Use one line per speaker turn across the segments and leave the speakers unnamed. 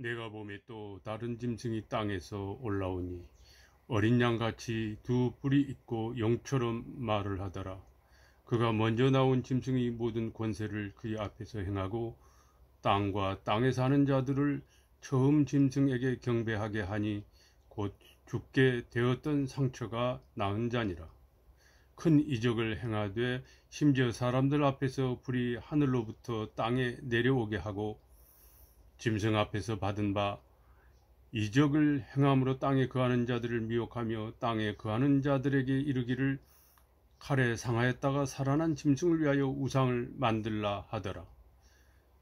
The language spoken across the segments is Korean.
내가 봄에 또 다른 짐승이 땅에서 올라오니 어린 양같이 두 뿔이 있고 용처럼 말을 하더라. 그가 먼저 나온 짐승이 모든 권세를 그의 앞에서 행하고 땅과 땅에 사는 자들을 처음 짐승에게 경배하게 하니 곧 죽게 되었던 상처가 나은 자니라. 큰 이적을 행하되 심지어 사람들 앞에서 불이 하늘로부터 땅에 내려오게 하고 짐승 앞에서 받은 바 이적을 행함으로 땅에 거하는 자들을 미혹하며 땅에 거하는 자들에게 이르기를 칼에 상하였다가 살아난 짐승을 위하여 우상을 만들라 하더라.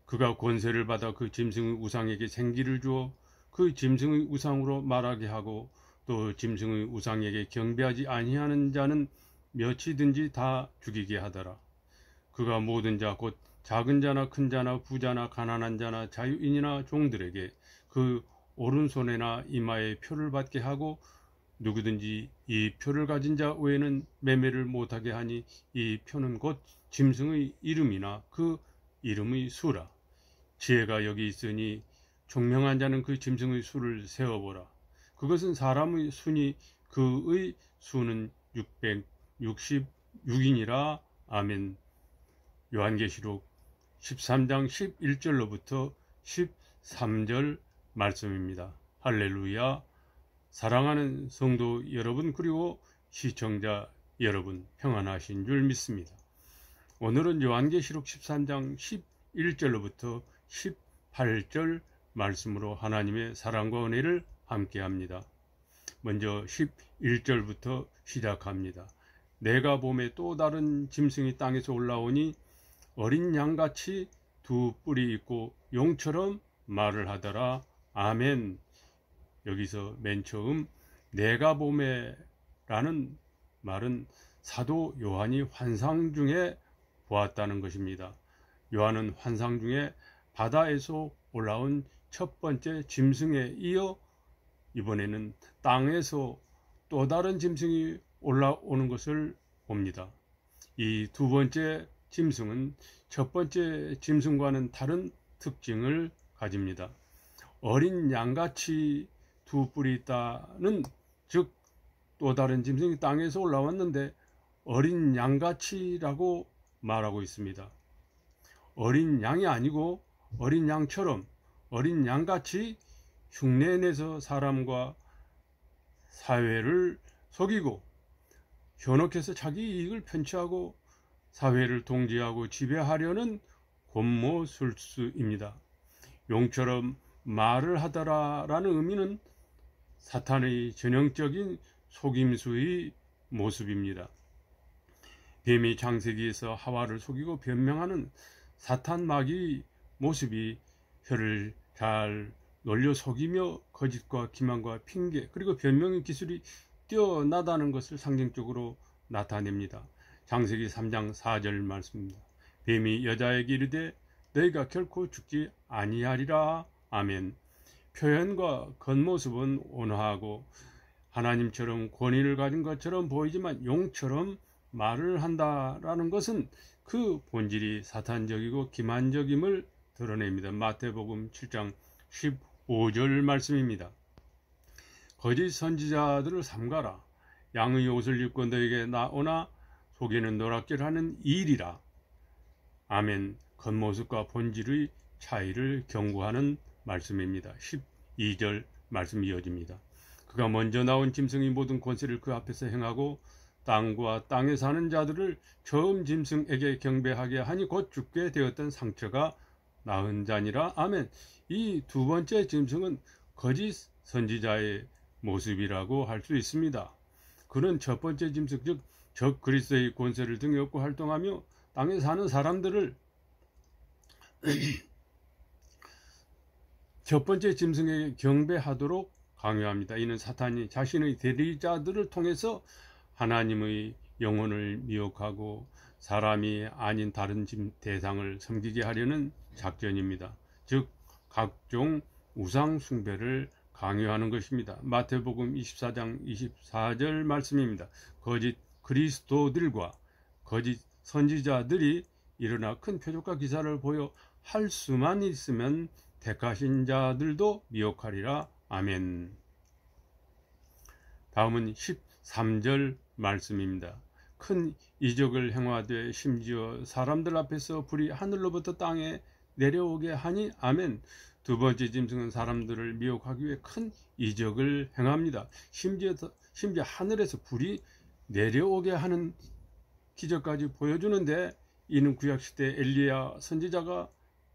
그가 권세를 받아 그 짐승의 우상에게 생기를 주어 그 짐승의 우상으로 말하게 하고 또 짐승의 우상에게 경배하지 아니하는 자는 몇이든지 다 죽이게 하더라. 그가 모든 자 곧 작은 자나 큰 자나 부자나 가난한 자나 자유인이나 종들에게 그 오른손에나 이마에 표를 받게 하고 누구든지 이 표를 가진 자 외에는 매매를 못하게 하니 이 표는 곧 짐승의 이름이나 그 이름의 수라. 지혜가 여기 있으니 총명한 자는 그 짐승의 수를 세어보라. 그것은 사람의 수니 그의 수는 666이니라. 아멘. 요한계시록 13장 11절로부터 13절 말씀입니다. 할렐루야. 사랑하는 성도 여러분, 그리고 시청자 여러분, 평안하신 줄 믿습니다. 오늘은 요한계시록 13장 11절로부터 18절 말씀으로 하나님의 사랑과 은혜를 함께합니다. 먼저 11절부터 시작합니다. 내가 봄에 또 다른 짐승이 땅에서 올라오니 어린 양같이 두 뿔이 있고 용처럼 말을 하더라. 아멘. 여기서 맨 처음 내가 봄에라는 말은 사도 요한이 환상 중에 보았다는 것입니다. 요한은 환상 중에 바다에서 올라온 첫 번째 짐승에 이어 이번에는 땅에서 또 다른 짐승이 올라오는 것을 봅니다. 이 두 번째 짐승은 첫 번째 짐승과는 다른 특징을 가집니다. 어린 양같이 두 뿔이 있다는, 즉 또 다른 짐승이 땅에서 올라왔는데 어린 양같이라고 말하고 있습니다. 어린 양이 아니고 어린 양처럼, 어린 양같이 흉내내서 사람과 사회를 속이고 현혹해서 자기 이익을 편취하고 사회를 통제하고 지배하려는 권모술수입니다. 용처럼 말을 하더라라는 의미는 사탄의 전형적인 속임수의 모습입니다. 뱀이 창세기에서 하와를 속이고 변명하는 사탄 마귀의 모습이 혀를 잘 놀려 속이며 거짓과 기만과 핑계 그리고 변명의 기술이 뛰어나다는 것을 상징적으로 나타냅니다. 창세기 3장 4절 말씀입니다. 뱀이 여자에게 이르되 너희가 결코 죽지 아니하리라. 아멘. 표현과 겉모습은 온화하고 하나님처럼 권위를 가진 것처럼 보이지만 용처럼 말을 한다라는 것은 그 본질이 사탄적이고 기만적임을 드러냅니다. 마태복음 7장 15절 말씀입니다. 거짓 선지자들을 삼가라. 양의 옷을 입고 너에게 나오나 속에는 노랗게 하는 일이라. 아멘. 겉모습과 본질의 차이를 경고하는 말씀입니다. 12절 말씀 이어집니다. 그가 먼저 나온 짐승이 모든 권세를 그 앞에서 행하고 땅과 땅에 사는 자들을 처음 짐승에게 경배하게 하니 곧 죽게 되었던 상처가 나은 자니라. 아멘. 이 두 번째 짐승은 거짓 선지자의 모습이라고 할 수 있습니다. 그는 첫 번째 짐승, 즉 적 그리스도의 권세를 등에 업고 활동하며 땅에 사는 사람들을 첫 번째 짐승에게 경배하도록 강요합니다. 이는 사탄이 자신의 대리자들을 통해서 하나님의 영혼을 미혹하고 사람이 아닌 다른 대상을 섬기게 하려는 작전입니다. 즉 각종 우상 숭배를 강요하는 것입니다. 마태복음 24장 24절 말씀입니다. 거짓 그리스도들과 거짓 선지자들이 일어나 큰 표적과 기사를 보여 할 수만 있으면 택하신 자들도 미혹하리라. 아멘. 다음은 13절 말씀입니다. 큰 이적을 행하되 심지어 사람들 앞에서 불이 하늘로부터 땅에 내려오게 하니. 아멘. 두 번째 짐승은 사람들을 미혹하기 위해 큰 이적을 행합니다. 심지어 하늘에서 불이 내려오게 하는 기적까지 보여주는데, 이는 구약시대 엘리야 선지자가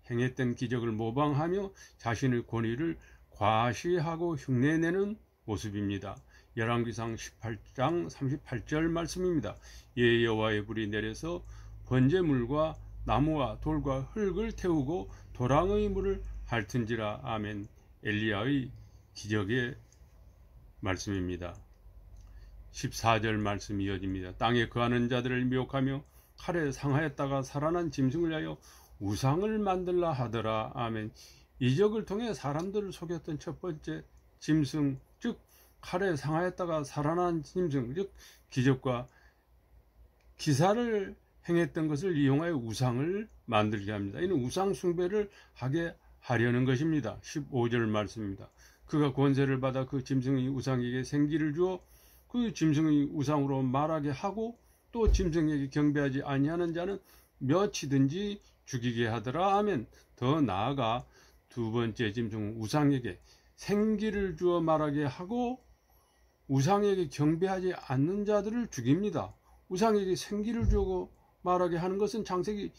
행했던 기적을 모방하며 자신의 권위를 과시하고 흉내내는 모습입니다. 열왕기상 18장 38절 말씀입니다. 여호와의 불이 내려서 번제물과 나무와 돌과 흙을 태우고 도랑의 물을 핥은지라. 아멘. 엘리야의 기적의 말씀입니다. 14절 말씀 이어집니다. 땅에 거하는 자들을 미혹하며 칼에 상하였다가 살아난 짐승을 위하여 우상을 만들라 하더라. 아멘. 이적을 통해 사람들을 속였던 첫 번째 짐승, 즉 칼에 상하였다가 살아난 짐승, 즉 기적과 기사를 행했던 것을 이용하여 우상을 만들게 합니다. 이는 우상 숭배를 하게 하려는 것입니다. 15절 말씀입니다. 그가 권세를 받아 그 짐승의 우상에게 생기를 주어 그 짐승의 우상으로 말하게 하고, 또 짐승에게 경배하지 아니하는 자는 몇이든지 죽이게 하더라. 아멘. 더 나아가 두 번째 짐승은 우상에게 생기를 주어 말하게 하고 우상에게 경배하지 않는 자들을 죽입니다. 우상에게 생기를 주고 말하게 하는 것은 창세기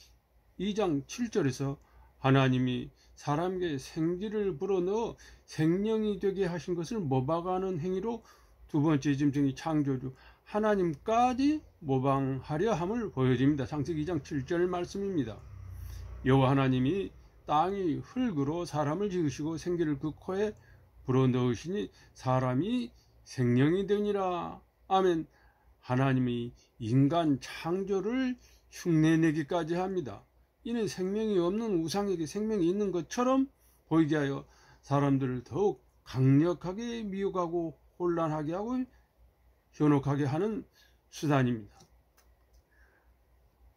2장 7절에서 하나님이 사람에게 생기를 불어넣어 생명이 되게 하신 것을 모방하는 행위로 두 번째 짐승이 창조주 하나님까지 모방하려 함을 보여줍니다. 창세기 2장 7절 말씀입니다. 여호와 하나님이 땅이 흙으로 사람을 지으시고 생기를 그 코에 불어넣으시니 사람이 생명이 되니라. 아멘. 하나님이 인간 창조를 흉내내기까지 합니다. 이는 생명이 없는 우상에게 생명이 있는 것처럼 보이게 하여 사람들을 더욱 강력하게 미혹하고 혼란하게 하고 현혹하게 하는 수단입니다.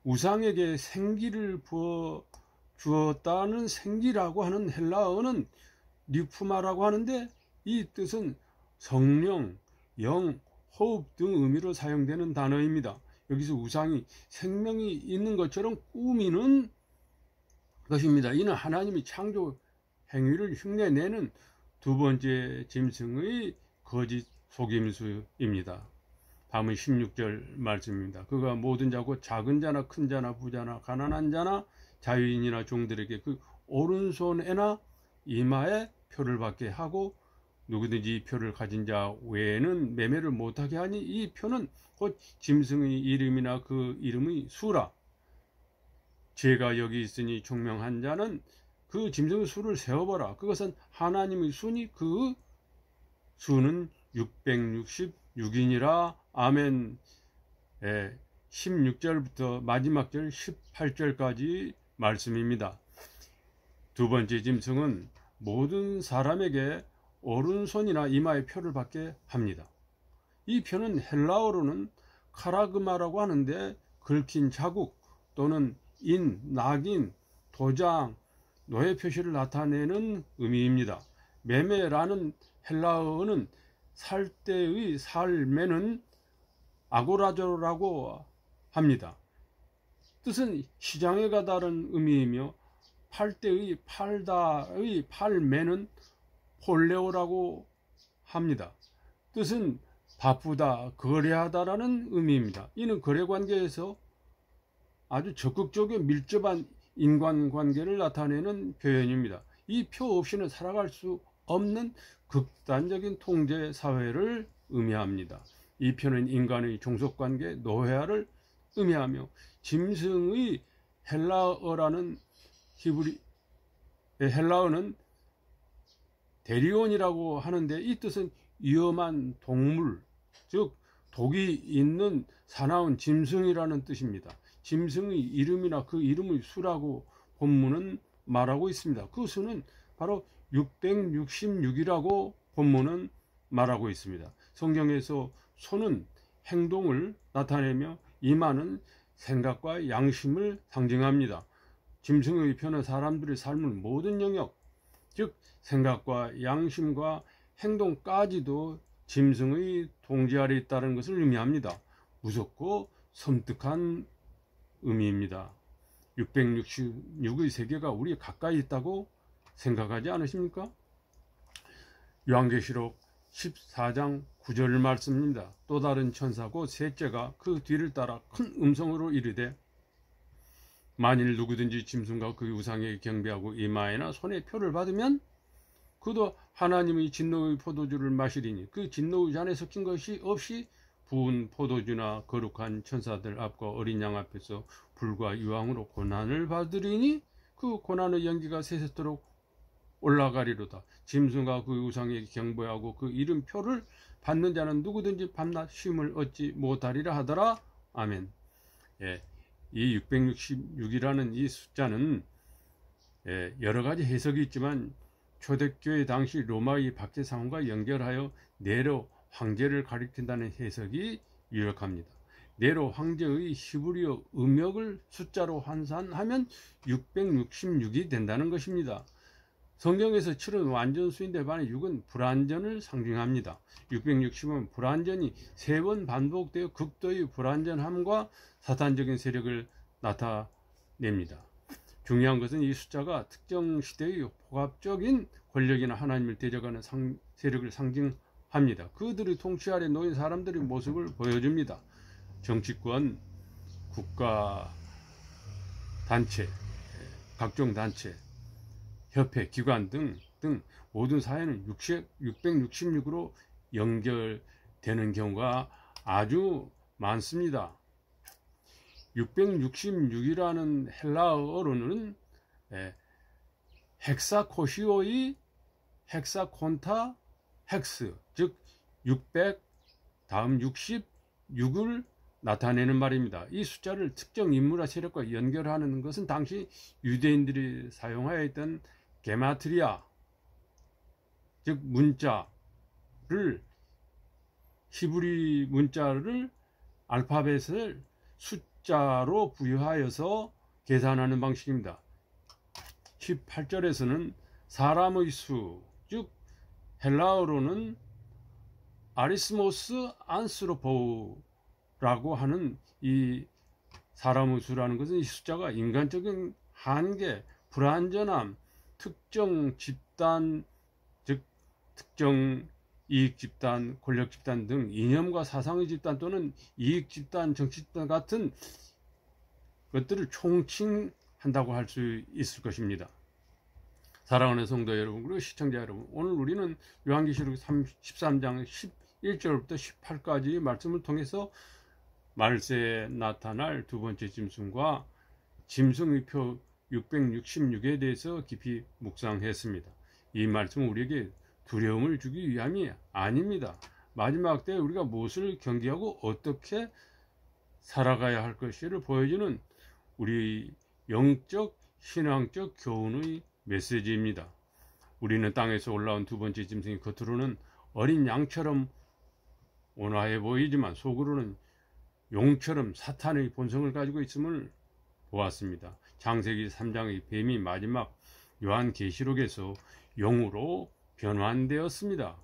우상에게 생기를 부어 주었다는 생기라고 하는 헬라어는 뉴프마라고 하는데, 이 뜻은 성령, 영, 호흡 등 의미로 사용되는 단어입니다. 여기서 우상이 생명이 있는 것처럼 꾸미는 것입니다. 이는 하나님이 창조 행위를 흉내내는 두 번째 짐승의 거짓 속임수입니다. 다음은 16절 말씀입니다. 그가 모든 자 곧 작은 자나 큰 자나 부자나 가난한 자나 자유인이나 종들에게 그 오른손에나 이마에 표를 받게 하고 누구든지 이 표를 가진 자 외에는 매매를 못하게 하니, 이 표는 곧 짐승의 이름이나 그 이름의 수라. 제가 여기 있으니 총명한 자는 그 짐승의 수를 세어보라. 그것은 하나님의 수니 그 수는 666이니라. 아멘. 16절부터 마지막 절 18절까지 말씀입니다. 두 번째 짐승은 모든 사람에게 오른손이나 이마에 표를 받게 합니다. 이 표는 헬라어로는 카라그마라고 하는데, 긁힌 자국 또는 인, 낙인, 도장, 노예 표시를 나타내는 의미입니다. 매매라는 헬라어는 살 때의 살매는 아고라조라고 합니다. 뜻은 시장에 가다는 의미이며, 팔 때의 팔다의 팔매는 폴레오라고 합니다. 뜻은 바쁘다, 거래하다라는 의미입니다. 이는 거래관계에서 아주 적극적이고 밀접한 인간관계를 나타내는 표현입니다. 이 표 없이는 살아갈 수 없는 극단적인 통제 사회를 의미합니다. 이 표는 인간의 종속관계, 노예화를 의미하며, 짐승의 헬라어라는 헬라어는 데리온이라고 하는데, 이 뜻은 위험한 동물, 즉 독이 있는 사나운 짐승이라는 뜻입니다. 짐승의 이름이나 그 이름의 수라고 본문은 말하고 있습니다. 그 수는 바로 666이라고 본문은 말하고 있습니다. 성경에서 손은 행동을 나타내며 이마는 생각과 양심을 상징합니다. 짐승의 표는 사람들의 삶의 모든 영역, 즉 생각과 양심과 행동까지도 짐승의 통제 아래 있다는 것을 의미합니다. 무섭고 섬뜩한 의미입니다. 666의 세계가 우리 가까이 있다고 생각하지 않으십니까? 요한계시록 14장 9절 말씀입니다. 또 다른 천사고 셋째가 그 뒤를 따라 큰 음성으로 이르되 만일 누구든지 짐승과 그 우상에 경배하고 이마에나 손에 표를 받으면 그도 하나님의 진노의 포도주를 마시리니 그 진노의 잔에 섞인 것이 없이 부은 포도주나 거룩한 천사들 앞과 어린 양 앞에서 불과 유황으로 고난을 받으리니 그 고난의 연기가 세세토록 올라가리로다. 짐승과 그 우상에 경배하고 그 이름표를 받는 자는 누구든지 밤낮 쉼을 얻지 못하리라 하더라. 아멘. 예, 이 666이라는 이 숫자는 여러 가지 해석이 있지만 초대교회 당시 로마의 박해 상황과 연결하여 네로 황제를 가리킨다는 해석이 유력합니다. 네로 황제의 히브리어 음역을 숫자로 환산하면 666이 된다는 것입니다. 성경에서 7은 완전수인데 반해 6은 불완전을 상징합니다. 660은 불완전이 3번 반복되어 극도의 불완전함과 사탄적인 세력을 나타냅니다. 중요한 것은 이 숫자가 특정 시대의 포괄적인 권력이나 하나님을 대적하는 세력을 상징합니다. 그들의 통치 아래 놓인 사람들의 모습을 보여줍니다. 정치권, 국가, 단체, 각종 단체, 협회, 기관 등 모든 사회는 666으로 연결되는 경우가 아주 많습니다. 666이라는 헬라어로는 헥사코시오의 헥사콘타 헥스, 즉 600 다음 66을 나타내는 말입니다. 이 숫자를 특정 인물과 세력과 연결하는 것은 당시 유대인들이 사용하여 있던 게마트리아, 즉 문자를, 히브리 문자를 알파벳을 숫자로 부여하여서 계산하는 방식입니다. 18절에서는 사람의 수, 즉 헬라어로는 아리스모스 안스로포라고 하는 이 사람의 수라는 것은 이 숫자가 인간적인 한계, 불완전함, 특정 집단, 즉 특정 이익 집단, 권력 집단 등 이념과 사상의 집단 또는 이익 집단, 정치 집단 같은 것들을 총칭한다고 할 수 있을 것입니다. 사랑하는 성도 여러분, 그리고 시청자 여러분, 오늘 우리는 요한계시록 13장 11절부터 18까지 말씀을 통해서 말세에 나타날 두 번째 짐승과 짐승의 표 666에 대해서 깊이 묵상했습니다. 이 말씀은 우리에게 두려움을 주기 위함이 아닙니다. 마지막 때 우리가 무엇을 경계하고 어떻게 살아가야 할 것을 보여주는 우리 영적, 신앙적 교훈의 메시지입니다. 우리는 땅에서 올라온 두 번째 짐승이 겉으로는 어린 양처럼 온화해 보이지만 속으로는 용처럼 사탄의 본성을 가지고 있음을 보았습니다. 창세기 3장의 뱀이 마지막 요한계시록에서 용으로 변환되었습니다.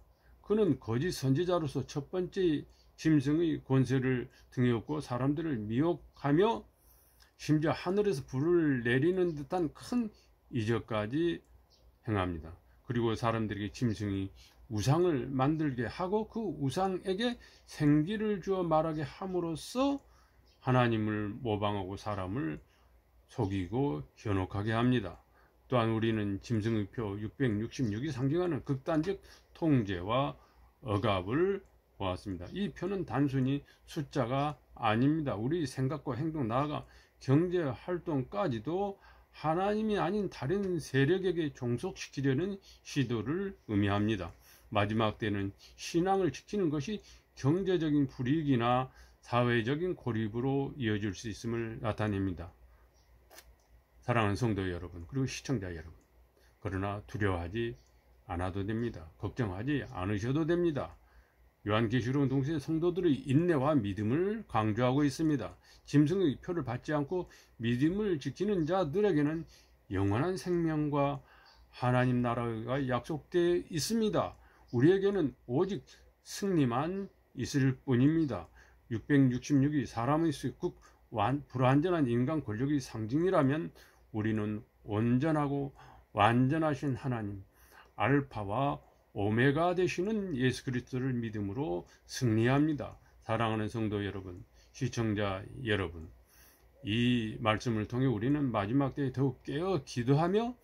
그는 거짓 선지자로서 첫 번째 짐승의 권세를 등에 업고 사람들을 미혹하며 심지어 하늘에서 불을 내리는 듯한 큰 이적까지 행합니다. 그리고 사람들에게 짐승이 우상을 만들게 하고 그 우상에게 생기를 주어 말하게 함으로써 하나님을 모방하고 사람을 속이고 현혹하게 합니다. 또한 우리는 짐승의 표 666이 상징하는 극단적 통제와 억압을 보았습니다. 이 표는 단순히 숫자가 아닙니다. 우리 생각과 행동, 나아가 경제 활동까지도 하나님이 아닌 다른 세력에게 종속시키려는 시도를 의미합니다. 마지막 때는 신앙을 지키는 것이 경제적인 불이익이나 사회적인 고립으로 이어질 수 있음을 나타냅니다. 사랑하는 성도 여러분, 그리고 시청자 여러분, 그러나 두려워하지 않아도 됩니다. 걱정하지 않으셔도 됩니다. 요한계시록은 동시에 성도들의 인내와 믿음을 강조하고 있습니다. 짐승의 표를 받지 않고 믿음을 지키는 자들에게는 영원한 생명과 하나님 나라가 약속되어 있습니다. 우리에게는 오직 승리만 있을 뿐입니다. 666이 사람의 수국 불완전한 인간 권력의 상징이라면 우리는 온전하고 완전하신 하나님, 알파와 오메가 되시는 예수 그리스도를 믿음으로 승리합니다. 사랑하는 성도 여러분, 시청자 여러분, 이 말씀을 통해 우리는 마지막 때에 더욱 깨어 기도하며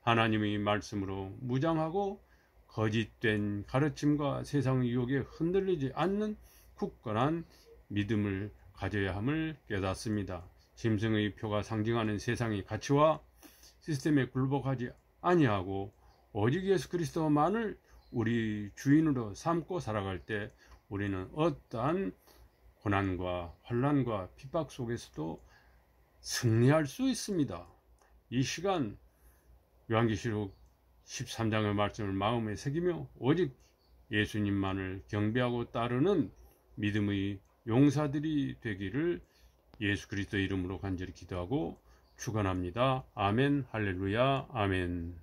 하나님의 말씀으로 무장하고 거짓된 가르침과 세상 유혹에 흔들리지 않는 굳건한 믿음을 가져야 함을 깨닫습니다. 짐승의 표가 상징하는 세상의 가치와 시스템에 굴복하지 아니하고 오직 예수 그리스도만을 우리 주인으로 삼고 살아갈 때 우리는 어떠한 고난과 환난과 핍박 속에서도 승리할 수 있습니다. 이 시간 요한계시록 13장의 말씀을 마음에 새기며 오직 예수님만을 경배하고 따르는 믿음의 용사들이 되기를 예수 그리스도 이름으로 간절히 기도하고 축원합니다. 아멘. 할렐루야. 아멘.